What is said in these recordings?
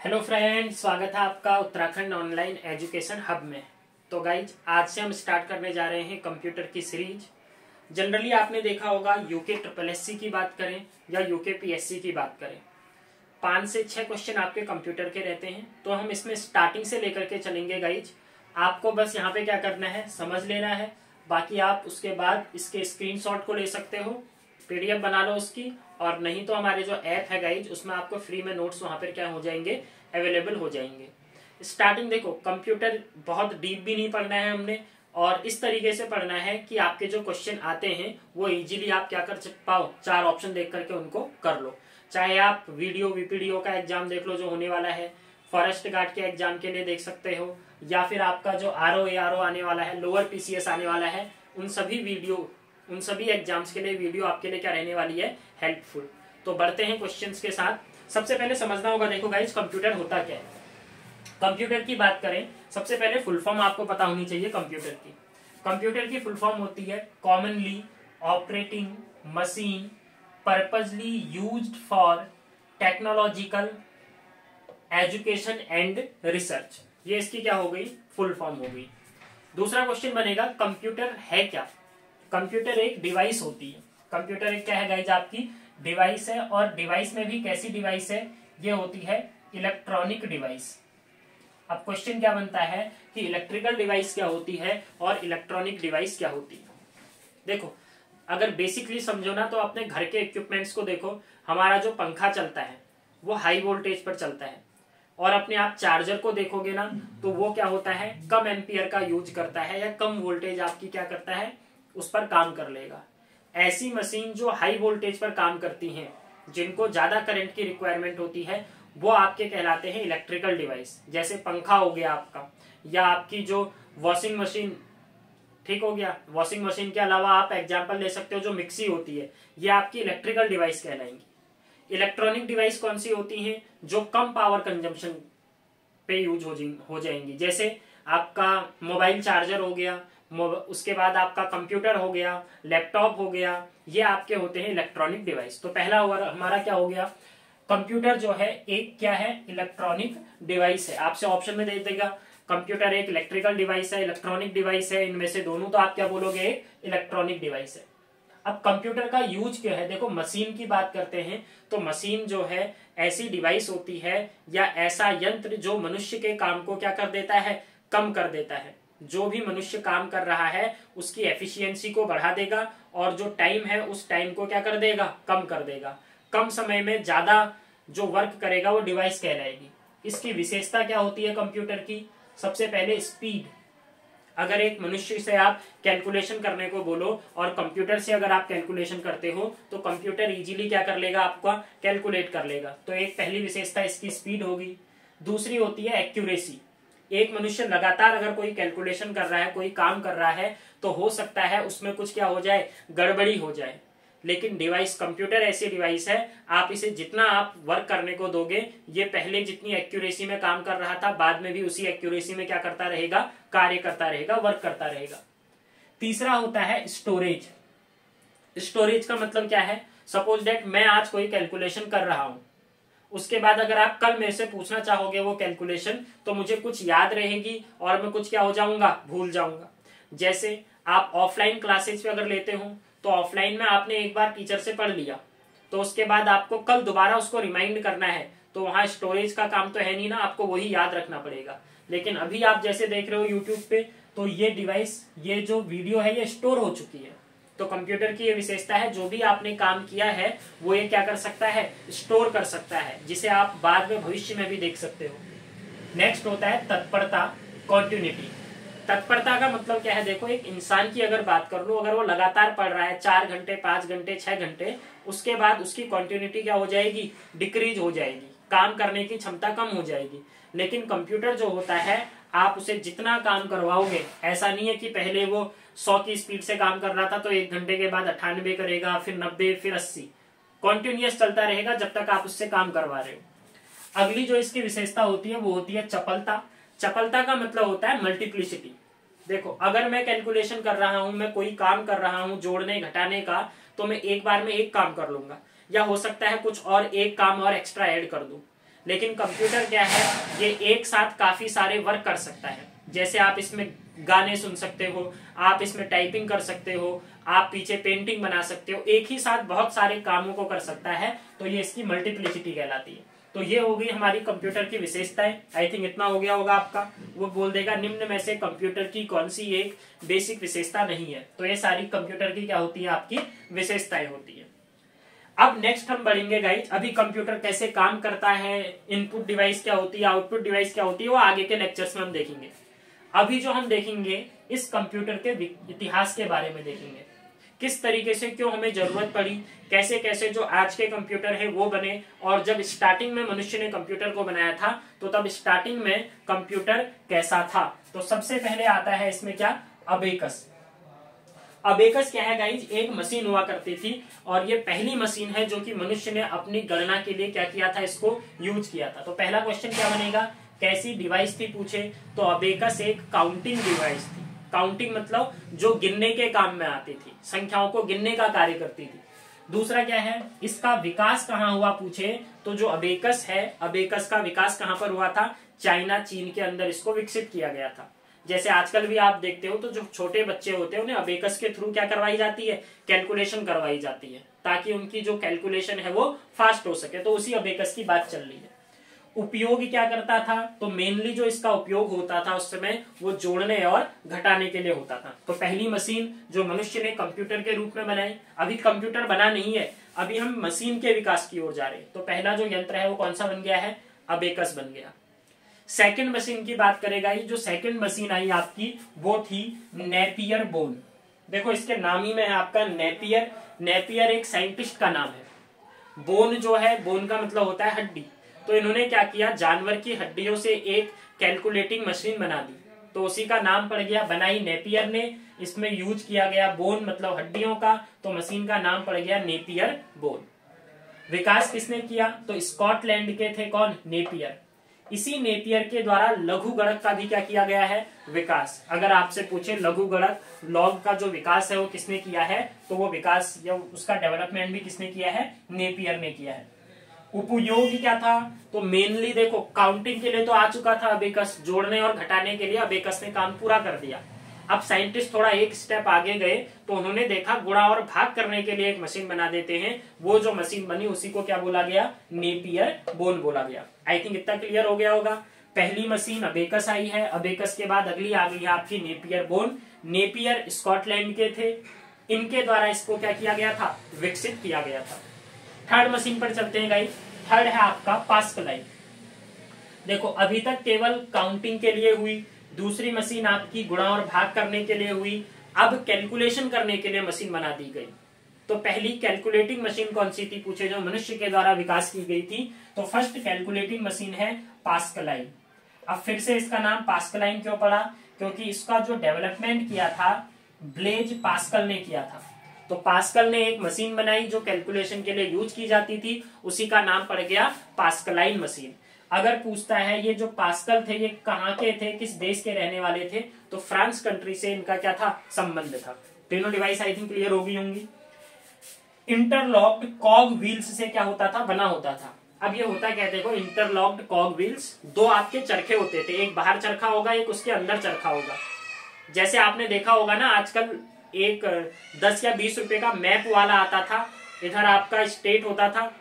Hello friends, स्वागत है आपका उत्तराखंड ऑनलाइन एजुकेशन हब में। तो गाइज, आज से हम स्टार्ट करने जा रहे हैं कंप्यूटर की सीरीज। जनरली आपने देखा होगा यूके ट्रिपल एससी की बात करें या यूके पीएससी की बात करें, 5 से 6 क्वेश्चन आपके कंप्यूटर के रहते हैं। तो हम इसमें स्टार्टिंग से लेकर के चलेंगे गाइज। आपको बस यहाँ पे क्या करना है, समझ लेना है। बाकी आप उसके बाद इसके स्क्रीनशॉट को ले सकते हो, पीडीएफ बना लो उसकी, और नहीं तो हमारे जो ऐप है गाइज उसमें आपको फ्री में नोट्स वहां पर क्या हो जाएंगे, अवेलेबल हो जाएंगे। स्टार्टिंग देखो, कंप्यूटर बहुत डीप भी नहीं पढ़ना है हमने, और इस तरीके से पढ़ना है कि आपके जो क्वेश्चन आते हैं वो इजीली आप क्या कर पाओ, 4 ऑप्शन देख करके उनको कर लो। चाहे आप वीडियो वीपीडीओ का एग्जाम देख लो जो होने वाला है, फॉरेस्ट गार्ड के एग्जाम के लिए देख सकते हो, या फिर आपका जो आरओ एआरओ आने वाला है, लोअर पीसीएस आने वाला है, उन सभी एग्जाम्स के लिए वीडियो आपके लिए क्या रहने वाली है, हेल्पफुल। तो बढ़ते हैं क्वेश्चंस के साथ। सबसे पहले समझना होगा, देखो गाइस, कंप्यूटर होता क्या है। कंप्यूटर की बात करें, सबसे पहले फुल फॉर्म आपको पता होनी चाहिए कंप्यूटर की। कंप्यूटर की फुल फॉर्म होती है commonly operating machine purposely used for technological education and research. ये इसकी क्या हो गई, फुल फॉर्म हो गई। दूसरा क्वेश्चन बनेगा, कंप्यूटर है क्या। कंप्यूटर एक डिवाइस होती है। कंप्यूटर एक क्या है गाइज, आपकी डिवाइस है। और डिवाइस में भी कैसी डिवाइस है, ये होती है इलेक्ट्रॉनिक डिवाइस। अब क्वेश्चन क्या बनता है कि इलेक्ट्रिकल डिवाइस क्या होती है और इलेक्ट्रॉनिक डिवाइस क्या होती है। देखो, अगर बेसिकली समझो ना तो अपने घर के इक्विपमेंट्स को देखो। हमारा जो पंखा चलता है वो हाई वोल्टेज पर चलता है, और अपने आप चार्जर को देखोगे ना तो वो क्या होता है, कम एम्पियर का यूज करता है, या कम वोल्टेज आपकी क्या करता है, उस पर काम कर लेगा। ऐसी मशीन जो हाई वोल्टेज पर काम करती हैं, जिनको ज्यादा करंट की रिक्वायरमेंट होती है, वो आपके कहलाते हैं इलेक्ट्रिकल डिवाइस। जैसे पंखा हो गया आपका, या आपकी जो वॉशिंग मशीन, ठीक हो गया। वॉशिंग मशीन के अलावा आप एग्जांपल ले सकते हो जो मिक्सी होती है, ये आपकी इलेक्ट्रिकल डिवाइस कहलाएंगी। इलेक्ट्रॉनिक डिवाइस कौन सी होती हैं, जो कम पावर कंजम्पशन पे यूज हो जाएंगी। जैसे आपका मोबाइल चार्जर हो गया, उसके बाद आपका कंप्यूटर हो गया, लैपटॉप हो गया, ये आपके होते हैं इलेक्ट्रॉनिक डिवाइस। तो पहला हमारा क्या हो गया, कंप्यूटर जो है एक क्या है, इलेक्ट्रॉनिक डिवाइस है। आपसे ऑप्शन में दे देगा कंप्यूटर एक इलेक्ट्रिकल डिवाइस है, इलेक्ट्रॉनिक डिवाइस है, इनमें से दोनों, तो आप क्या बोलोगे, एक इलेक्ट्रॉनिक डिवाइस है। अब कंप्यूटर का यूज क्या है, देखो मशीन की बात करते हैं तो मशीन जो है ऐसी डिवाइस होती है या ऐसा यंत्र जो मनुष्य के काम को क्या कर देता है, कम कर देता है। जो भी मनुष्य काम कर रहा है उसकी एफिशिएंसी को बढ़ा देगा, और जो टाइम है उस टाइम को क्या कर देगा, कम कर देगा। कम समय में ज्यादा जो वर्क करेगा वो डिवाइस कहलाएगी। इसकी विशेषता क्या होती है कंप्यूटर की, सबसे पहले स्पीड। अगर एक मनुष्य से आप कैलकुलेशन करने को बोलो और कंप्यूटर से अगर आप कैलकुलेशन करते हो तो कंप्यूटर इजीली क्या कर लेगा, आपका कैलकुलेट कर लेगा। तो एक पहली विशेषता इसकी स्पीड होगी। दूसरी होती है एक्यूरेसी। एक मनुष्य लगातार अगर कोई कैलकुलेशन कर रहा है, कोई काम कर रहा है, तो हो सकता है उसमें कुछ क्या हो जाए, गड़बड़ी हो जाए। लेकिन डिवाइस, कंप्यूटर ऐसी डिवाइस है, आप इसे जितना आप वर्क करने को दोगे, ये पहले जितनी एक्यूरेसी में काम कर रहा था बाद में भी उसी एक्यूरेसी में क्या करता रहेगा, कार्य करता रहेगा, वर्क करता रहेगा। तीसरा होता है स्टोरेज। स्टोरेज का मतलब क्या है, सपोज दैट मैं आज कोई कैलकुलेशन कर रहा हूं, उसके बाद अगर आप कल मेरे से पूछना चाहोगे वो कैलकुलेशन, तो मुझे कुछ याद रहेगी और मैं कुछ क्या हो जाऊंगा, भूल जाऊंगा। जैसे आप ऑफलाइन क्लासेज पे अगर लेते हो तो ऑफलाइन में आपने एक बार टीचर से पढ़ लिया, तो उसके बाद आपको कल दोबारा उसको रिमाइंड करना है, तो वहां स्टोरेज का काम तो है नहीं ना, आपको वही याद रखना पड़ेगा। लेकिन अभी आप जैसे देख रहे हो यूट्यूब पे, तो ये डिवाइस, ये जो वीडियो है ये स्टोर हो चुकी है। तो कंप्यूटर की ये विशेषता है, जो भी आपने काम किया है वो ये क्या कर सकता है, स्टोर कर सकता है, जिसे आप बाद में भविष्य में भी देख सकते हो। नेक्स्ट होता है तत्परता, कॉन्टिन्यूटी। तत्परता का मतलब क्या है, देखो एक इंसान की अगर बात कर लो, अगर वो लगातार पढ़ रहा है 4 घंटे 5 घंटे 6 घंटे, उसके बाद उसकी कॉन्टिन्यूटी क्या हो जाएगी, डिक्रीज हो जाएगी, काम करने की क्षमता कम हो जाएगी। लेकिन कंप्यूटर जो होता है, आप उसे जितना काम करवाओगे, ऐसा नहीं है कि पहले वो 100 की स्पीड से काम कर रहा था तो 1 घंटे के बाद 98 करेगा, फिर 90, फिर 80, कॉन्टिन्यूअस चलता रहेगा जब तक आप उससे काम करवा रहे हो। अगली जो इसकी विशेषता होती है वो होती है चपलता। चपलता का मतलब होता है मल्टीप्लिसिटी। देखो, अगर मैं कैलकुलेशन कर रहा हूं, मैं कोई काम कर रहा हूं जोड़ने घटाने का, तो मैं एक बार में एक काम कर लूंगा, या हो सकता है कुछ और एक काम और एक्स्ट्रा ऐड कर दूं। लेकिन कंप्यूटर क्या है, ये एक साथ काफी सारे वर्क कर सकता है। जैसे आप इसमें गाने सुन सकते हो, आप इसमें टाइपिंग कर सकते हो, आप पीछे पेंटिंग बना सकते हो, एक ही साथ बहुत सारे कामों को कर सकता है, तो ये इसकी मल्टीप्लिसिटी कहलाती है। तो ये हो गई हमारी कंप्यूटर की विशेषताएं। आई थिंक इतना हो गया होगा आपका। वो बोल देगा निम्न में से कंप्यूटर की कौन सी एक बेसिक विशेषता नहीं है, तो ये सारी कंप्यूटर की क्या होती है, आपकी विशेषताएं होती है। अब नेक्स्ट हम बढ़ेंगे गाइज, अभी कंप्यूटर कैसे काम करता है, इनपुट डिवाइस क्या होती है, आउटपुट डिवाइस क्या होती है, वो आगे के लेक्चर्स में हम देखेंगे। अभी जो हम देखेंगे इस कंप्यूटर के इतिहास के बारे में देखेंगे, किस तरीके से क्यों हमें जरूरत पड़ी, कैसे कैसे जो आज के कंप्यूटर है वो बने, और जब स्टार्टिंग में मनुष्य ने कंप्यूटर को बनाया था तो तब स्टार्टिंग में कंप्यूटर कैसा था। तो सबसे पहले आता है इसमें क्या, अबेकस। अबेकस क्या है गाइज, एक मशीन हुआ करती थी, और ये पहली मशीन है जो कि मनुष्य ने अपनी गणना के लिए क्या किया था, इसको यूज किया था। तो पहला क्वेश्चन क्या बनेगा, कैसी डिवाइस थी पूछे, तो अबेकस एक काउंटिंग डिवाइस थी। काउंटिंग मतलब जो गिनने के काम में आती थी, संख्याओं को गिनने का कार्य करती थी। दूसरा क्या है, इसका विकास कहाँ हुआ पूछे, तो जो अबेकस है, अबेकस का विकास कहाँ पर हुआ था, चाइना, चीन के अंदर इसको विकसित किया गया था। जैसे आजकल भी आप देखते हो तो जो छोटे बच्चे होते हैं उन्हें अबेकस के थ्रू क्या करवाई जाती है, कैलकुलेशन करवाई जाती है, ताकि उनकी जो कैलकुलेशन है वो फास्ट हो सके। तो उसी अबेकस की बात चल रही है। उपयोग क्या करता था, तो मेनली जो इसका उपयोग होता था उस समय वो जोड़ने और घटाने के लिए होता था। तो पहली मशीन जो मनुष्य ने कंप्यूटर के रूप में बनाई, अभी कंप्यूटर बना नहीं है, अभी हम मशीन के विकास की ओर जा रहे हैं। तो पहला जो यंत्र है वो कौन सा बन गया है, अबेकस बन गया। सेकंड मशीन की बात करेगा, ये जो सेकंड मशीन आई आपकी वो थी नेपियर बोन। देखो इसके नाम ही में है आपका नेपियर। नेपियर एक साइंटिस्ट का नाम है। बोन जो है, बोन का मतलब होता है हड्डी। तो इन्होंने क्या किया, जानवर की हड्डियों से एक कैलकुलेटिंग मशीन बना दी, तो उसी का नाम पड़ गया, बनाई नेपियर ने, इसमें यूज किया गया बोन मतलब हड्डियों का, तो मशीन का नाम पड़ गया नेपियर बोन। विकास किसने किया, तो स्कॉटलैंड के थे कौन, नेपियर। इसी नेपियर के द्वारा लघु गणक का भी क्या किया गया है, विकास। अगर आपसे पूछे लघु गणक लॉग का जो विकास है वो किसने किया है, तो वो विकास या उसका डेवलपमेंट भी किसने किया है, नेपियर ने किया है। उपयोग क्या था, तो मेनली देखो काउंटिंग के लिए तो आ चुका था अबेकस, जोड़ने और घटाने के लिए अबेकस ने काम पूरा कर दिया। अब साइंटिस्ट थोड़ा एक स्टेप आगे गए, तो उन्होंने देखा गुणा और भाग करने के लिए एक मशीन बना देते हैं। वो जो मशीन बनी उसी को क्या बोला गया, नेपियर बोन बोला गया। आई थिंक इतना क्लियर हो गया होगा। पहली मशीन अबेकस आई है, अबेकस के बाद अगली आ गई है आपकी नेपियर बोन। नेपियर स्कॉटलैंड के थे, इनके द्वारा इसको क्या किया गया था, विकसित किया गया था। थर्ड मशीन पर चलते हैं गाइस। थर्ड है आपका पास्कलाइन। देखो अभी तक केवल काउंटिंग के लिए हुई, दूसरी मशीन आपकी गुणा और भाग करने के लिए हुई, अब कैलकुलेशन करने के लिए मशीन बना दी गई। तो पहली कैलकुलेटिंग मशीन कौन सी थी पूछे, जो मनुष्य के द्वारा विकास की गई थी, तो फर्स्ट कैलकुलेटिंग मशीन है पास्कलाइन। अब फिर से इसका नाम पास्कलाइन क्यों पड़ा, क्योंकि इसका जो डेवलपमेंट किया था ब्लेज पास्कल ने किया था। तो पास्कल ने एक मशीन बनाई जो कैलकुलेशन के लिए यूज की जाती थी, उसी का नाम पड़ गया पास्कलाइन मशीन। अगर पूछता है ये जो पास्कल थे ये कहाँ के थे, किस देश के रहने वाले थे, तो फ्रांस कंट्री से इनका क्या था, संबंध था। तीनों डिवाइस आई थिंक क्लियर हो गई होंगी। इंटरलॉक्ड कॉग व्हील्स से क्या होता था, बना होता था। अब ये होता क्या, देखो इंटरलॉक्ड कॉग व्हील्स, दो आपके चरखे होते थे, एक बाहर चरखा होगा एक उसके अंदर चरखा होगा। जैसे आपने देखा होगा ना आजकल एक 10 या 20 रुपए का मैप वाला आता था, इधर आपका स्टेट होता था,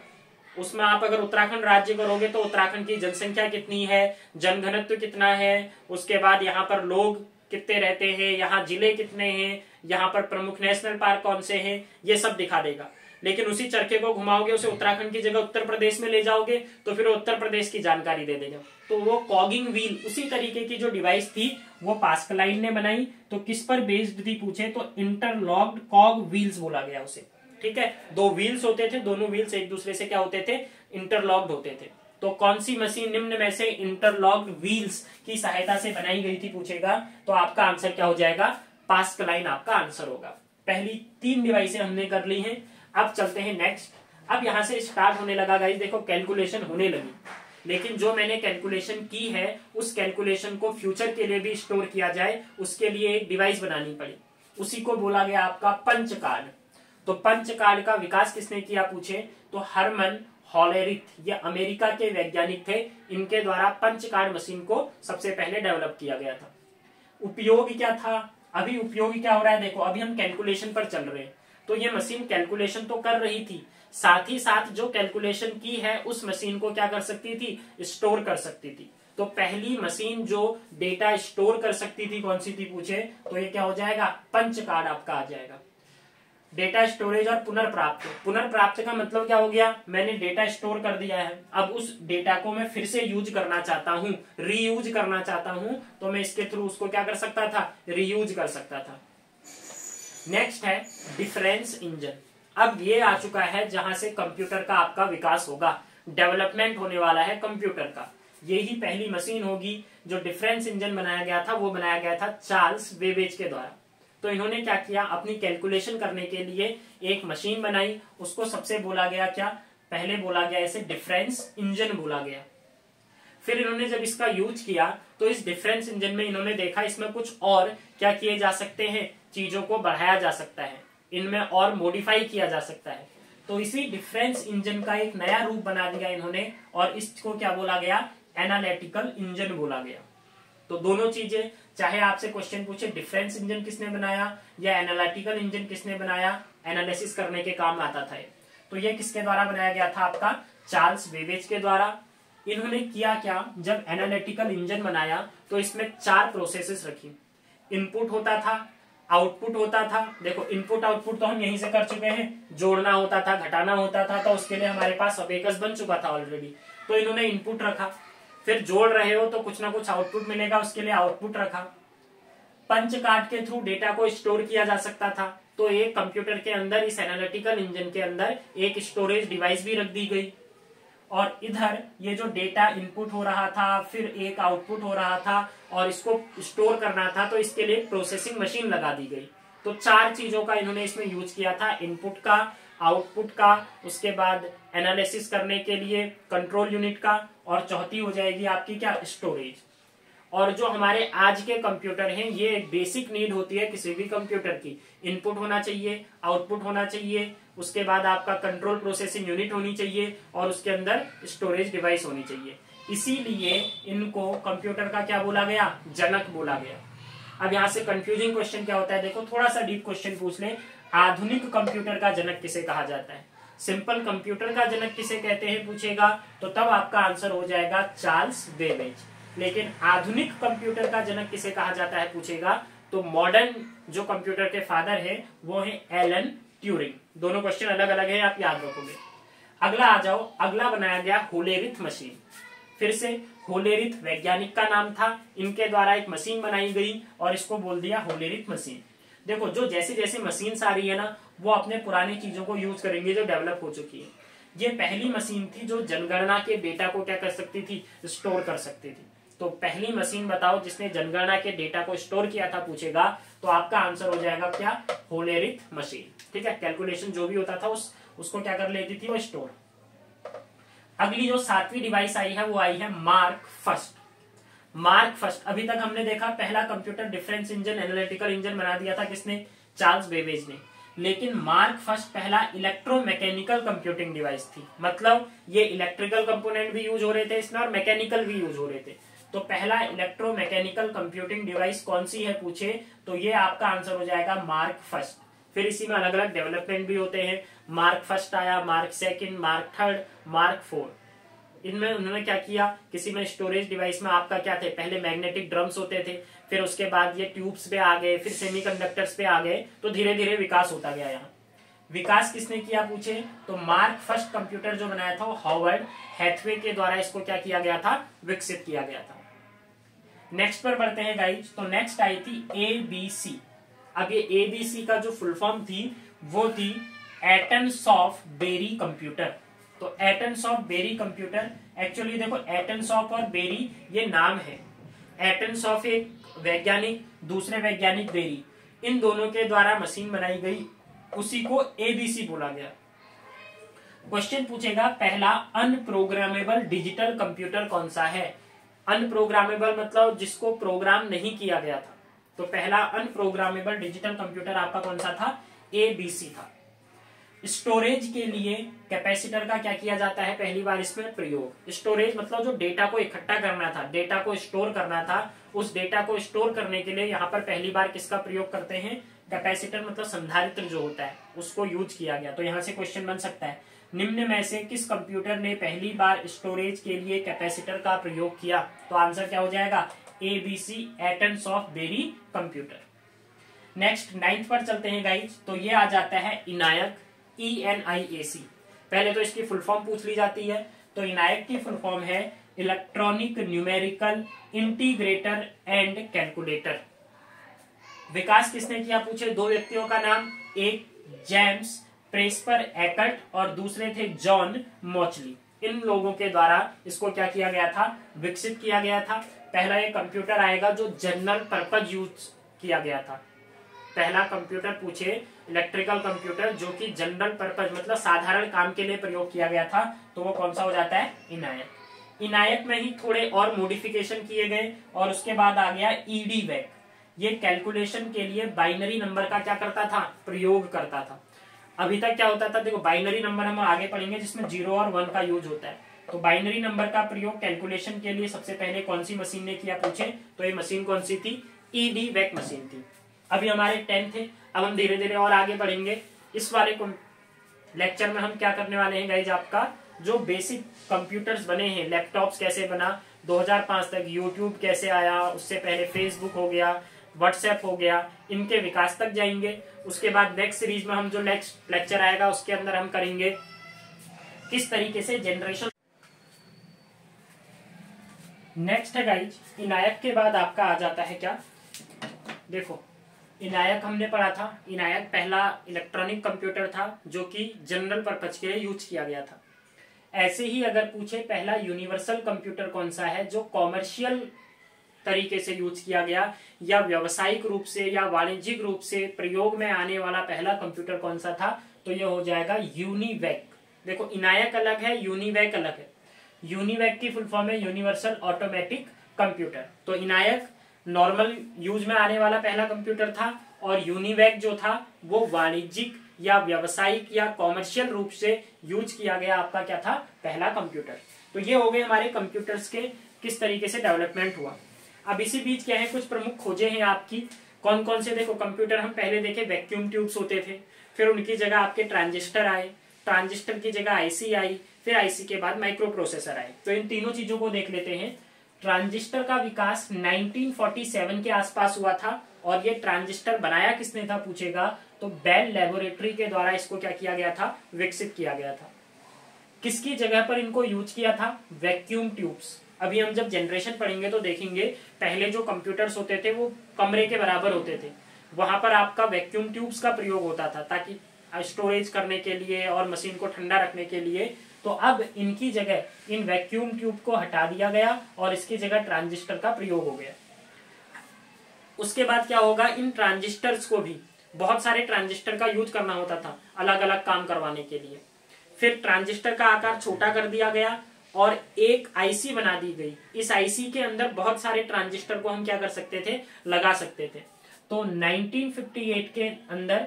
उसमें आप अगर उत्तराखंड राज्य करोगे तो उत्तराखंड की जनसंख्या कितनी है, जनघनत्व कितना है, उसके बाद यहाँ पर लोग कितने रहते हैं, यहाँ जिले कितने हैं, यहाँ पर प्रमुख नेशनल पार्क कौन से हैं, ये सब दिखा देगा। लेकिन उसी चरखे को घुमाओगे, उसे उत्तराखंड की जगह उत्तर प्रदेश में ले जाओगे तो फिर उत्तर प्रदेश की जानकारी दे देगा। तो वो कॉगिंग व्हील उसी तरीके की जो डिवाइस थी वो पास्कलाइन ने बनाई। तो किस पर बेस्ड थी पूछे, तो इंटरलॉक्ड कॉग व्हील्स बोला गया उसे। ठीक है, दो व्हील्स होते थे, दोनों व्हील्स एक दूसरे से क्या होते थे, इंटरलॉक्ड होते थे। तो कौन सी मशीन निम्न में से इंटरलॉक्ड व्हील्स की सहायता से बनाई गई थी पूछेगा, तो आपका आंसर क्या हो जाएगा, पास्कलाइन आपका आंसर होगा। पहली 3 डिवाइसें हमने कर ली हैं। अब चलते हैं नेक्स्ट। अब यहां से स्टार्ट होने लगा गाइस, देखो कैलकुलेशन होने लगी, लेकिन जो मैंने कैलकुलेशन की है उस कैलकुलेशन को फ्यूचर के लिए भी स्टोर किया जाए, उसके लिए एक डिवाइस बनानी पड़ी। उसी को बोला गया आपका पंच कार्ड। तो पंच कार्ड का विकास किसने किया पूछे, तो हरमन हॉलेरिथ, ये अमेरिका के वैज्ञानिक थे, इनके द्वारा पंच कार्ड मशीन को सबसे पहले डेवलप किया गया था। उपयोग क्या था, अभी उपयोग क्या हो रहा है, देखो अभी हम कैलकुलेशन पर चल रहे हैं, तो ये मशीन कैलकुलेशन तो कर रही थी, साथ ही साथ जो कैलकुलेशन की है उस मशीन को क्या कर सकती थी, स्टोर कर सकती थी। तो पहली मशीन जो डेटा स्टोर कर सकती थी कौन सी थी पूछे, तो ये क्या हो जाएगा, पंच कार्ड आपका आ जाएगा। डेटा स्टोरेज और पुनर्प्राप्त, पुनर्प्राप्त का मतलब क्या हो गया, मैंने डेटा स्टोर कर दिया है, अब उस डेटा को मैं फिर से यूज करना चाहता हूं, रीयूज करना चाहता हूं, तो मैं इसके थ्रू उसको क्या कर सकता था, रीयूज कर सकता था। नेक्स्ट है डिफरेंस इंजन। अब ये आ चुका है जहां से कंप्यूटर का आपका विकास होगा, डेवलपमेंट होने वाला है कंप्यूटर का। यही पहली मशीन होगी। जो डिफरेंस इंजन बनाया गया था वो बनाया गया था चार्ल्स बेबेज के द्वारा। तो इन्होंने क्या किया, अपनी कैलकुलेशन करने के लिए एक मशीन बनाई, उसको सबसे बोला गया क्या, पहले बोला गया इसे डिफरेंस इंजन बोला गया। फिर इन्होंने जब इसका यूज किया तो इस डिफरेंस इंजन में इन्होंने देखा इसमें कुछ और क्या किए जा सकते हैं, चीजों को बढ़ाया जा सकता है, इनमें और मॉडिफाई किया जा सकता है। तो इसी डिफरेंस इंजन का एक नया रूप बना दिया इन्होंने, और इसको क्या बोला गया, एनालिटिकल इंजन बोला गया। तो दोनों चीजें, चाहे आपसे क्वेश्चन पूछे डिफरेंस इंजन किसने बनाया या एनालिटिकल इंजन किसने बनाया, एनालिसिस करने के काम आता था। तो ये किसके द्वारा बनाया गया था आपका, चार्ल्स बेबेज के द्वारा। इन्होंने किया क्या, जब एनालिटिकल इंजन बनाया तो इसमें 4 प्रोसेसेस रखी। इनपुट होता था, आउटपुट होता था, देखो इनपुट आउटपुट तो हम यहीं से कर चुके हैं, जोड़ना होता था, घटाना होता था, तो उसके लिए हमारे पास अबेकस बन चुका था ऑलरेडी। तो इन्होंने इनपुट रखा, फिर जोड़ रहे हो तो कुछ ना कुछ आउटपुट मिलेगा, उसके लिए आउटपुट रखा। पंच कार्ड के थ्रू डेटा को स्टोर किया जा सकता था, तो एक कंप्यूटर के अंदर, इस एनालिटिकल इंजन के अंदर एक स्टोरेज डिवाइस भी रख दी गई। और इधर ये जो डेटा इनपुट हो रहा था, फिर एक आउटपुट हो रहा था, और इसको स्टोर करना था, तो इसके लिए प्रोसेसिंग मशीन लगा दी गई। तो 4 चीजों का इन्होंने इसमें यूज किया था, इनपुट का, आउटपुट का, उसके बाद एनालिसिस करने के लिए कंट्रोल यूनिट का, और चौथी हो जाएगी आपकी क्या, स्टोरेज। और जो हमारे आज के कंप्यूटर हैं, ये एक बेसिक नीड होती है किसी भी कंप्यूटर की, इनपुट होना चाहिए, आउटपुट होना चाहिए, उसके बाद आपका कंट्रोल प्रोसेसिंग यूनिट होनी चाहिए, और उसके अंदर स्टोरेज डिवाइस होनी चाहिए। इसीलिए इनको कंप्यूटर का क्या बोला गया, जनक बोला गया। अब यहाँ से कंफ्यूजिंग क्वेश्चन क्या होता है, देखो थोड़ा सा डीप क्वेश्चन पूछ ले, आधुनिक कंप्यूटर का जनक किसे कहा जाता है, सिंपल कंप्यूटर का जनक किसे कहते हैं पूछेगा, तो तब आपका आंसर हो जाएगा चार्ल्स बेबेज। लेकिन आधुनिक कंप्यूटर का जनक किसे कहा जाता है पूछेगा, तो मॉडर्न जो कंप्यूटर के फादर है वो है एलन ट्यूरिंग। दोनों क्वेश्चन अलग अलग है, आप याद रखोगे। अगला आ जाओ, अगला बनाया गया होलेरिथ मशीन। फिर से होलेरिथ वैज्ञानिक का नाम था, इनके द्वारा एक मशीन बनाई गई और इसको बोल दिया होलेरिथ मशीन। देखो जो जैसे जैसे मशीन आ रही है ना, वो अपने पुरानी चीजों को यूज करेंगे जो डेवलप हो चुकी है। ये पहली मशीन थी जो जनगणना के डेटा को क्या कर सकती थी, स्टोर कर सकती थी। तो पहली मशीन बताओ जिसने जनगणना के डेटा को स्टोर किया था पूछेगा, तो आपका आंसर हो जाएगा क्या, होलेरिथ मशीन। ठीक है, कैलकुलेशन जो भी होता था उसको क्या कर लेती थी, वो स्टोर। अगली जो 7वीं डिवाइस आई है वो आई है मार्क फर्स्ट। मार्क फर्स्ट, अभी तक हमने देखा पहला computer difference engine, analytical engine बना दिया था किसने, चार्ल्स बेबेज ने। लेकिन मार्क फर्स्ट पहला इलेक्ट्रोमैकेनिकल कंप्यूटिंग डिवाइस थी, मतलब ये इलेक्ट्रिकल कंपोनेंट भी यूज हो रहे थे इसमें और मैकेनिकल भी यूज हो रहे थे। तो पहला इलेक्ट्रोमैकेनिकल कंप्यूटिंग डिवाइस कौन सी है पूछे, तो ये आपका आंसर हो जाएगा मार्क फर्स्ट। फिर इसी में अलग अलग डेवलपमेंट भी होते हैं, मार्क फर्स्ट आया, mark second, mark third, mark 4। इनमें उन्होंने क्या किया, किसी में स्टोरेज डिवाइस में आपका क्या थे, पहले मैग्नेटिक ड्रम्स होते थे, फिर उसके बाद ये ट्यूब्स पे आ गए, फिर सेमीकंडक्टर्स पे आ गए, तो धीरे धीरे विकास होता गया। यहाँ विकास किसने किया पूछे, तो मार्क फर्स्ट कंप्यूटर जो बनाया था वो हॉवर्ड हैथवे के द्वारा इसको क्या किया गया था, विकसित किया गया था। नेक्स्ट पर बढ़ते हैं गाइज, तो नेक्स्ट आई थी ABC। अब ये ABC का जो फुल फॉर्म थी वो थी एटनसॉफ्ट बेरी कंप्यूटर। तो एटनसॉफ्ट बेरी कंप्यूटर, एक्चुअली देखो एटनसॉफ्ट और बेरी ये नाम है, एटनसॉफ्ट एक वैज्ञानिक, दूसरे वैज्ञानिक बेरी, इन दोनों के द्वारा मशीन बनाई गई, उसी को ABC बोला गया। क्वेश्चन पूछेगा पहला अनप्रोग्रामेबल डिजिटल कंप्यूटर कौन सा है। अनप्रोग्रामेबल मतलब जिसको प्रोग्राम नहीं किया गया था, तो पहला अनप्रोग्रामेबल डिजिटल कंप्यूटर आपका कौन सा था, ABC था। स्टोरेज के लिए कैपेसिटर का क्या किया जाता है पहली बार इसमें प्रयोग। स्टोरेज मतलब जो डेटा को इकट्ठा करना था, डेटा को स्टोर करना था, उस डेटा को स्टोर करने के लिए यहाँ पर पहली बार किसका प्रयोग करते हैं, कैपेसिटर मतलब संधारित्र जो होता है उसको यूज किया गया। तो यहाँ से क्वेश्चन बन सकता है, निम्न में से किस कंप्यूटर ने पहली बार स्टोरेज के लिए कैपेसिटर का प्रयोग किया। तो आंसर क्या हो जाएगा, ABC atoms of berry computer. Next 9th पर चलते हैं गाइज। तो ये आ जाता है इनायक, ENIAC। पहले तो इसकी फुल फॉर्म पूछ ली जाती है। तो इनायक की फुल फॉर्म है electronic numerical integrator and calculator. विकास किसने किया पूछे, दो व्यक्तियों का नाम, एक जेम्स प्रेस्पर एकर्ट और दूसरे थे जॉन मॉचली। इन लोगों के द्वारा इसको क्या किया गया था, विकसित किया गया था। पहला ये कंप्यूटर आएगा जो जनरल पर्पज यूज किया गया था। पहला कंप्यूटर पूछे इलेक्ट्रिकल कंप्यूटर जो कि जनरल पर्पज मतलब साधारण काम के लिए प्रयोग किया गया था, तो वो कौन सा हो जाता है, इनायक। इनायक में ही थोड़े और मॉडिफिकेशन किए गए और उसके बाद आ गया EDVAC। ये कैलकुलेशन के लिए बाइनरी नंबर का क्या करता था, प्रयोग करता था। अभी तक क्या होता था, देखो बाइनरी नंबर हम आगे पढ़ेंगे जिसमें 0 और 1 का यूज होता है। तो बाइनरी नंबर का प्रयोग कैलकुलेशन के लिए सबसे पहले कौन सी मशीन ने किया पूछे, तो ये मशीन कौन सी थी, EDVAC मशीन थी। अभी हमारे 10 थे, अब हम धीरे धीरे और आगे बढ़ेंगे। इस वाले लेक्चर में हम क्या करने वाले हैं गाइज, आपका जो बेसिक कंप्यूटर्स बने हैं, लैपटॉप्स कैसे बना, 2005 तक यूट्यूब कैसे आया, उससे पहले फेसबुक हो गया, व्हाट्सएप हो गया, इनके विकास तक जाएंगे। उसके बाद नेक्स्ट सीरीज में हम जो नेक्स्ट लेक्चर आएगा उसके अंदर हम करेंगे किस तरीके से जनरेशन। नेक्स्ट है गाइज, इनायक के बाद आपका आ जाता है क्या, देखो इनायक हमने पढ़ा था। इनायक पहला इलेक्ट्रॉनिक कंप्यूटर था जो कि जनरल पर्पज के लिए यूज किया गया था। ऐसे ही अगर पूछे पहला यूनिवर्सल कंप्यूटर कौन सा है जो कॉमर्शियल तरीके से यूज किया गया या व्यावसायिक रूप से या वाणिज्यिक रूप से प्रयोग में आने वाला पहला कंप्यूटर कौन सा था, तो ये हो जाएगा यूनिवैक। देखो इनायक अलग है, यूनिवैक अलग है। यूनिवैक की फुल फॉर्म है यूनिवर्सल ऑटोमेटिक कंप्यूटर। तो इनायक नॉर्मल यूज में आने वाला पहला कंप्यूटर था और यूनिवैक जो था वो वाणिज्यिक या व्यावसायिक या कॉमर्शियल रूप से यूज किया गया आपका क्या था, पहला कंप्यूटर। तो ये हो गए हमारे कंप्यूटर्स के किस तरीके से डेवलपमेंट हुआ। अब इसी बीच क्या है, कुछ प्रमुख खोजें हैं आपकी, कौन कौन से, देखो कंप्यूटर हम पहले देखे वैक्यूम ट्यूब्स होते थे, फिर उनकी जगह आपके ट्रांजिस्टर आए, ट्रांजिस्टर की जगह आईसी आई, फिर आईसी के बाद माइक्रो प्रोसेसर आए। तो इन तीनों चीजों को देख लेते हैं। ट्रांजिस्टर का विकास 1947 के आसपास हुआ था और ये ट्रांजिस्टर बनाया किसने था पूछेगा, तो बेल लेबोरेटरी के द्वारा इसको क्या किया गया था, विकसित किया गया था। किसकी जगह पर इनको यूज किया था, वैक्यूम ट्यूब्स। अभी हम जब जनरेशन पढ़ेंगे तो देखेंगे पहले जो कंप्यूटर्स होते थे वो कमरे के बराबर होते थे, वहां पर आपका वैक्यूम ट्यूब्स का प्रयोग होता था ताकि स्टोरेज करने के लिए और मशीन को ठंडा रखने के लिए। तो अब इनकी जगह इन वैक्यूम ट्यूब को हटा दिया गया और इसकी जगह ट्रांजिस्टर का प्रयोग हो गया। उसके बाद क्या होगा, इन ट्रांजिस्टर्स को भी बहुत सारे ट्रांजिस्टर का यूज करना होता था अलग अलग काम करवाने के लिए। फिर ट्रांजिस्टर का आकार छोटा कर दिया गया और एक आईसी बना दी गई। इस आईसी के अंदर बहुत सारे ट्रांजिस्टर को हम क्या कर सकते थे, लगा सकते थे। तो 1958 के अंदर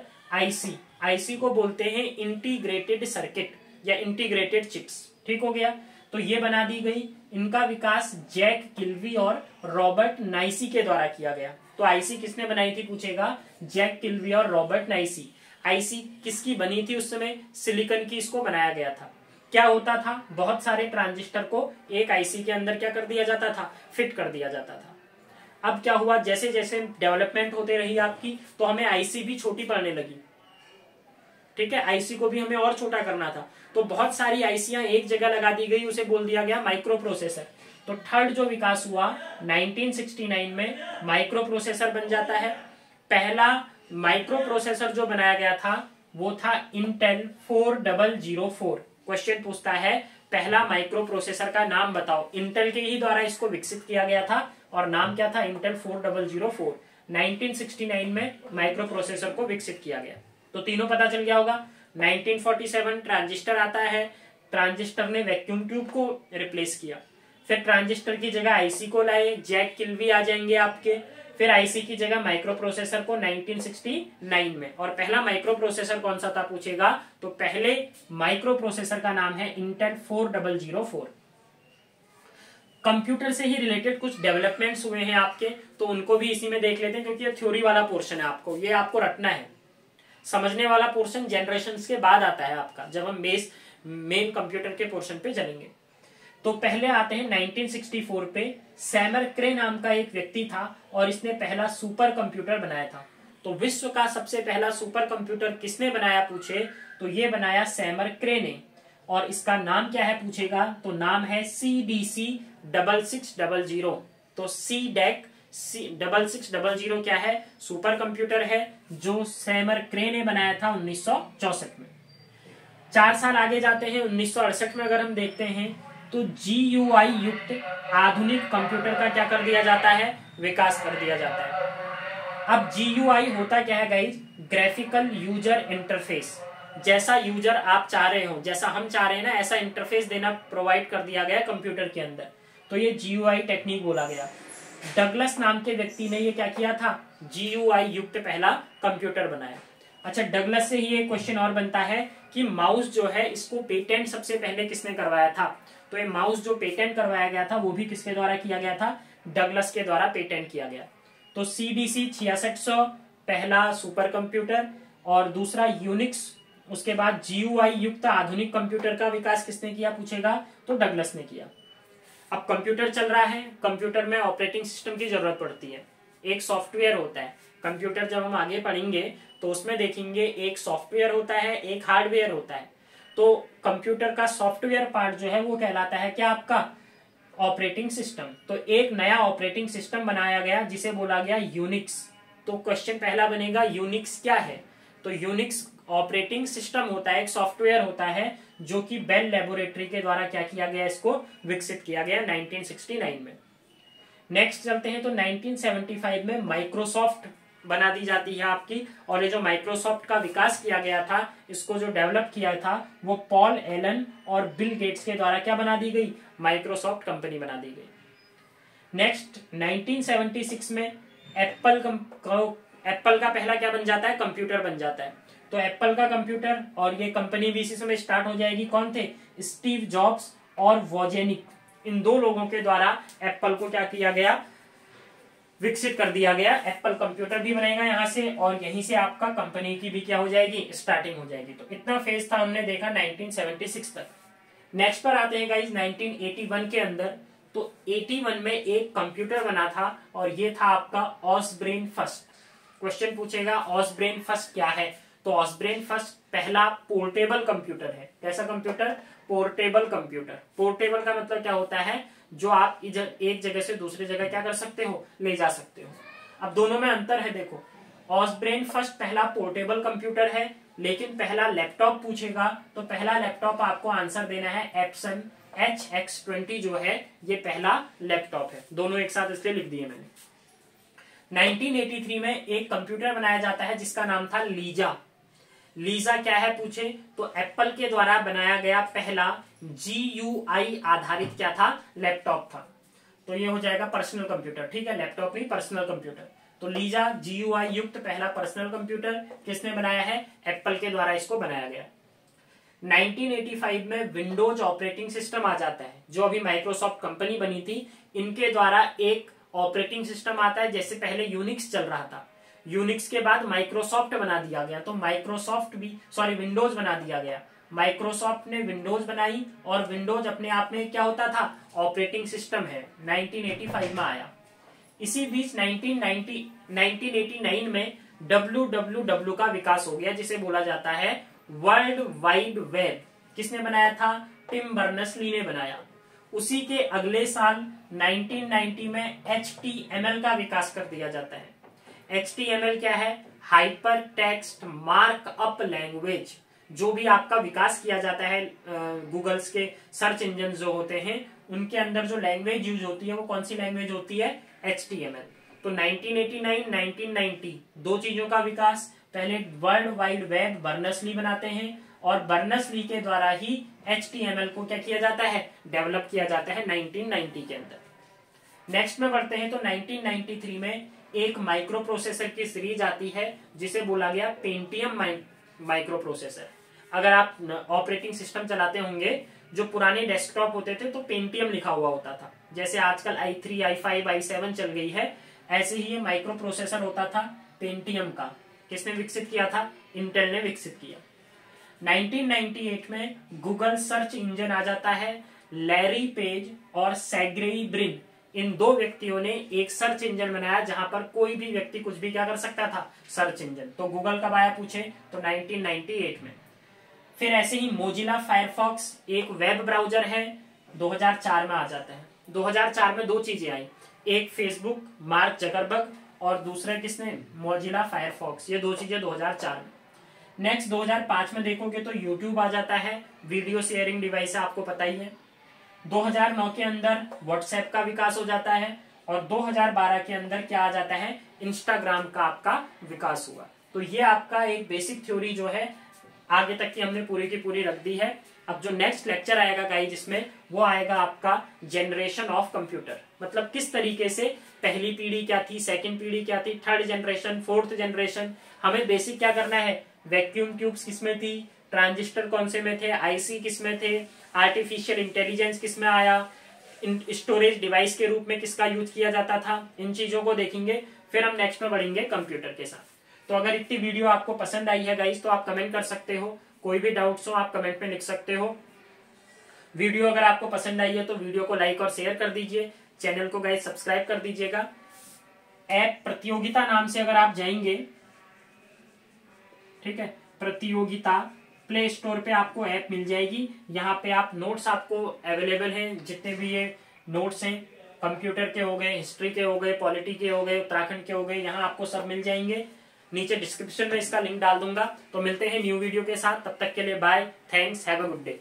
आईसी को बोलते हैं इंटीग्रेटेड सर्किट या इंटीग्रेटेड चिप्स, ठीक हो गया। तो ये बना दी गई। इनका विकास जैक किल्वी और रॉबर्ट नाइसी के द्वारा किया गया। तो आईसी किसने बनाई थी पूछेगा, जैक किल्वी और रॉबर्ट नाइसी। आईसी किसकी बनी थी उस समय, सिलिकॉन की इसको बनाया गया था। क्या होता था, बहुत सारे ट्रांजिस्टर को एक आईसी के अंदर क्या कर दिया जाता था, फिट कर दिया जाता था। अब क्या हुआ, जैसे जैसे डेवलपमेंट होते रही आपकी, तो हमें आईसी भी छोटी पड़ने लगी, ठीक है। आईसी को भी हमें और छोटा करना था, तो बहुत सारी आईसियां एक जगह लगा दी गई, उसे बोल दिया गया माइक्रो प्रोसेसर। तो थर्ड जो विकास हुआ 1969 में माइक्रो प्रोसेसर बन जाता है। पहला माइक्रो प्रोसेसर जो बनाया गया था वो था इंटेल 4004। क्वेश्चन पूछता है पहला माइक्रो प्रोसेसर का नाम बताओ। इंटेल के ही द्वारा इसको विकसित किया गया था और नाम क्या था, इंटेल 4004। 1969 में माइक्रो प्रोसेसर को विकसित किया गया। तो तीनों पता चल गया होगा। 1947 ट्रांजिस्टर आता है, ट्रांजिस्टर ने वैक्यूम ट्यूब को रिप्लेस किया। फिर ट्रांजिस्टर की जगह आईसी को लाए, जैक किल्वी आ जाएंगे आपके। फिर आईसी की जगह माइक्रो प्रोसेसर को 1969 में। और पहला माइक्रो प्रोसेसर कौन सा था पूछेगा, तो पहले माइक्रो प्रोसेसर का नाम है इंटेल 4004। कंप्यूटर से ही रिलेटेड कुछ डेवलपमेंट्स हुए हैं आपके, तो उनको भी इसी में देख लेते हैं, क्योंकि ये थ्योरी वाला पोर्शन है, आपको ये आपको रटना है। समझने वाला पोर्शन जनरेशंस के बाद आता है आपका, जब हम मेन कंप्यूटर के पोर्शन पे चलेंगे। तो पहले आते हैं 1964 पे, सैमर क्रे नाम का एक व्यक्ति था और इसने पहला सुपर कंप्यूटर बनाया था। तो विश्व का सबसे पहला सुपर कंप्यूटर किसने बनाया पूछे, तो ये बनाया सैमर क्रे ने। और इसका नाम क्या है पूछेगा, तो नाम है CDC 6600। तो CDEC 6600 क्या है, सुपर कंप्यूटर है जो सैमर क्रे ने बनाया था 1964 में। 4 साल आगे जाते हैं, 1968 में अगर हम देखते हैं तो GUI युक्त आधुनिक कंप्यूटर का क्या कर दिया जाता है, विकास कर दिया जाता है। अब GUI होता क्या है गाइज, ग्राफिकल यूजर इंटरफेस। जैसा यूजर आप चाह रहे हो, जैसा हम चाह रहे हैं ना, ऐसा इंटरफेस देना प्रोवाइड कर दिया गया कंप्यूटर के अंदर, तो ये GUI टेक्निक बोला गया। डगलस नाम के व्यक्ति ने ये क्या किया था, GUI युक्त पहला कंप्यूटर बनाया। अच्छा, डगलस से ही एक क्वेश्चन और बनता है कि माउस जो है इसको पेटेंट सबसे पहले किसने करवाया था, तो ये माउस जो पेटेंट करवाया गया था वो भी किसके द्वारा किया गया था, डगलस के द्वारा पेटेंट किया गया। तो CDC 6600 पहला सुपर कंप्यूटर, और दूसरा यूनिक्स, उसके बाद GUI युक्त आधुनिक कंप्यूटर का विकास किसने किया पूछेगा, तो डगलस ने किया। अब कंप्यूटर चल रहा है, कंप्यूटर में ऑपरेटिंग सिस्टम की जरूरत पड़ती है, एक सॉफ्टवेयर होता है। कंप्यूटर जब हम आगे पढ़ेंगे तो उसमें देखेंगे एक सॉफ्टवेयर होता है, एक हार्डवेयर होता है। तो कंप्यूटर का सॉफ्टवेयर पार्ट जो है वो कहलाता है क्या, आपका ऑपरेटिंग सिस्टम। तो एक नया ऑपरेटिंग सिस्टम बनाया गया जिसे बोला गया यूनिक्स। तो क्वेश्चन पहला बनेगा यूनिक्स क्या है, तो यूनिक्स ऑपरेटिंग सिस्टम होता है, एक सॉफ्टवेयर होता है जो कि बेल लेबोरेटरी के द्वारा क्या किया गया, इसको विकसित किया गया 1969 में। नेक्स्ट चलते हैं तो 1975 में माइक्रोसॉफ्ट बना दी जाती है आपकी, और ये जो माइक्रोसॉफ्ट का विकास किया गया था, इसको जो डेवलप किया था वो पॉल एलन और बिल गेट्स के द्वारा क्या बना दी गई, माइक्रोसॉफ्ट कंपनी बना दी गई। नेक्स्ट 1976 में एप्पल का पहला क्या बन जाता है, कंप्यूटर बन जाता है। तो एप्पल का कंप्यूटर, और ये कंपनी भी इसी समय स्टार्ट हो जाएगी। कौन थे, स्टीव जॉब्स और वोजेनिक, इन दो लोगों के द्वारा एप्पल को क्या किया गया, विकसित कर दिया गया। एप्पल कंप्यूटर भी बनेगा यहाँ से, और यहीं से आपका कंपनी की भी क्या हो जाएगी, स्टार्टिंग हो जाएगी। तो इतना फेज था हमने देखा 1976 तक। नेक्स्ट पर आते हैं गाइज 1981 के अंदर। तो 81 में एक कंप्यूटर बना था और ये था आपका ऑसब्रेन फर्स्ट। क्वेश्चन पूछेगा ऑसब्रेन फर्स्ट क्या है, तो ऑसब्रेन फर्स्ट पहला पोर्टेबल कंप्यूटर है। कैसा कंप्यूटर, पोर्टेबल कंप्यूटर। पोर्टेबल का मतलब क्या होता है, जो आप एक जगह से दूसरी जगह क्या कर सकते हो, ले जा सकते हो। अब दोनों में अंतर है, देखो ऑसब्रेन फर्स्ट पहला पोर्टेबल कंप्यूटर है, लेकिन पहला लैपटॉप पूछेगा तो पहला लैपटॉप आपको आंसर देना है एप्सन HX20 जो है ये पहला लैपटॉप है। दोनों एक साथ इसलिए लिख दिए मैंने। 1983 में एक कंप्यूटर बनाया जाता है जिसका नाम था लीजा। लीजा क्या है पूछे तो एप्पल के द्वारा बनाया गया पहला GUI आधारित क्या था, लैपटॉप था। तो ये हो जाएगा पर्सनल कंप्यूटर, ठीक है, लैपटॉप नहीं पर्सनल कंप्यूटर। तो लीजा GUI युक्त पहला पर्सनल कंप्यूटर किसने बनाया है, एप्पल के द्वारा इसको बनाया गया। 1985 में विंडोज ऑपरेटिंग सिस्टम आ जाता है, जो अभी माइक्रोसॉफ्ट कंपनी बनी थी इनके द्वारा एक ऑपरेटिंग सिस्टम आता है। जैसे पहले यूनिक्स चल रहा था, यूनिक्स के बाद माइक्रोसॉफ्ट बना दिया गया, तो विंडोज बना दिया गया। माइक्रोसॉफ्ट ने विंडोज बनाई और विंडोज अपने आप में क्या होता था, ऑपरेटिंग सिस्टम है। 1985 में आया। इसी बीच 1989 में WWW का विकास हो गया, जिसे बोला जाता है वर्ल्ड वाइड वेब। किसने बनाया था, टिम बर्नर्स-ली ने बनाया। उसी के अगले साल 1990 में HTML का विकास कर दिया जाता है। HTML क्या है, हाइपर टेक्स्ट मार्कअप लैंग्वेज। जो भी आपका विकास किया जाता है गूगल्स के सर्च इंजन जो होते हैं उनके अंदर जो लैंग्वेज यूज होती है वो कौन सी लैंग्वेज होती है, HTML। तो 1989 1990 दो चीजों का विकास। पहले वर्ल्ड वाइड वेब बर्नर्स-ली बनाते हैं और बर्नर्स-ली के द्वारा ही HTML को क्या किया जाता है, डेवलप किया जाता है 1990 के अंदर। नेक्स्ट में बढ़ते हैं तो 1993 में एक माइक्रो प्रोसेसर की सीरीज आती है जिसे बोला गया पेंटियम माइक्रो प्रोसेसर। अगर आप ऑपरेटिंग सिस्टम चलाते होंगे, जो पुराने डेस्कटॉप होते थे तो पेंटियम लिखा हुआ होता था, जैसे आजकल i3 i5 i7 चल गई है, ऐसे ही ये माइक्रो प्रोसेसर होता था पेंटियम का। किसने विकसित किया था? इंटेल ने विकसित किया। 1998 में गूगल सर्च इंजन आ जाता है। लैरी पेज और सेर्गेई ब्रिन, इन दो व्यक्तियों ने एक सर्च इंजन बनाया जहां पर कोई भी व्यक्ति कुछ भी क्या कर सकता था, सर्च इंजन। तो गूगल कब आया पूछे तो 1998 में। फिर ऐसे ही मोजिला फायरफॉक्स एक वेब ब्राउजर है, 2004 में आ जाता है। 2004 में दो चीजें आई, एक फेसबुक मार्क जकरबर्ग और दूसरा किसने, मोजिला फायरफॉक्स। ये दो चीजें 2004 में। नेक्स्ट 2005 में देखोगे तो यूट्यूब आ जाता है, वीडियो शेयरिंग डिवाइस है, आपको पता ही है। 2009 के अंदर व्हाट्सएप का विकास हो जाता है और 2012 के अंदर क्या आ जाता है, इंस्टाग्राम का आपका विकास हुआ। तो ये आपका एक बेसिक थ्योरी जो है आगे तक की हमने पूरी की पूरी रख दी है। अब जो नेक्स्ट लेक्चर आएगा गाइस जिसमें, वो आएगा आपका जनरेशन ऑफ कंप्यूटर, मतलब किस तरीके से पहली पीढ़ी क्या थी, सेकंड पीढ़ी क्या थी, थर्ड जनरेशन, फोर्थ जनरेशन। हमें बेसिक क्या करना है, वैक्यूम ट्यूब्स किसमें थी, ट्रांजिस्टर कौन से में थे, आईसी किसमें थे, आर्टिफिशियल इंटेलिजेंस किसमें आया, स्टोरेज डिवाइस के रूप में किसका यूज किया जाता था, इन चीजों को देखेंगे। फिर हम नेक्स्ट में बढ़ेंगे कंप्यूटर के साथ। तो अगर इतनी वीडियो आपको पसंद आई है गाइस तो आप कमेंट कर सकते हो, कोई भी डाउट्स हो आप कमेंट में लिख सकते हो। वीडियो अगर आपको पसंद आई है तो वीडियो को लाइक और शेयर कर दीजिए, चैनल को गाइस सब्सक्राइब कर दीजिएगा। ऐप प्रतियोगिता नाम से अगर आप जाएंगे, ठीक है, प्रतियोगिता, प्ले स्टोर पे आपको ऐप मिल जाएगी। यहाँ पे आप नोट्स आपको अवेलेबल हैं, जितने भी ये नोट्स हैं, कंप्यूटर के हो गए, हिस्ट्री के हो गए, पॉलिटी के हो गए, उत्तराखंड के हो गए, यहाँ आपको सब मिल जाएंगे। नीचे डिस्क्रिप्शन में इसका लिंक डाल दूंगा। तो मिलते हैं न्यू वीडियो के साथ, तब तक के लिए bye, thanks, have a good day.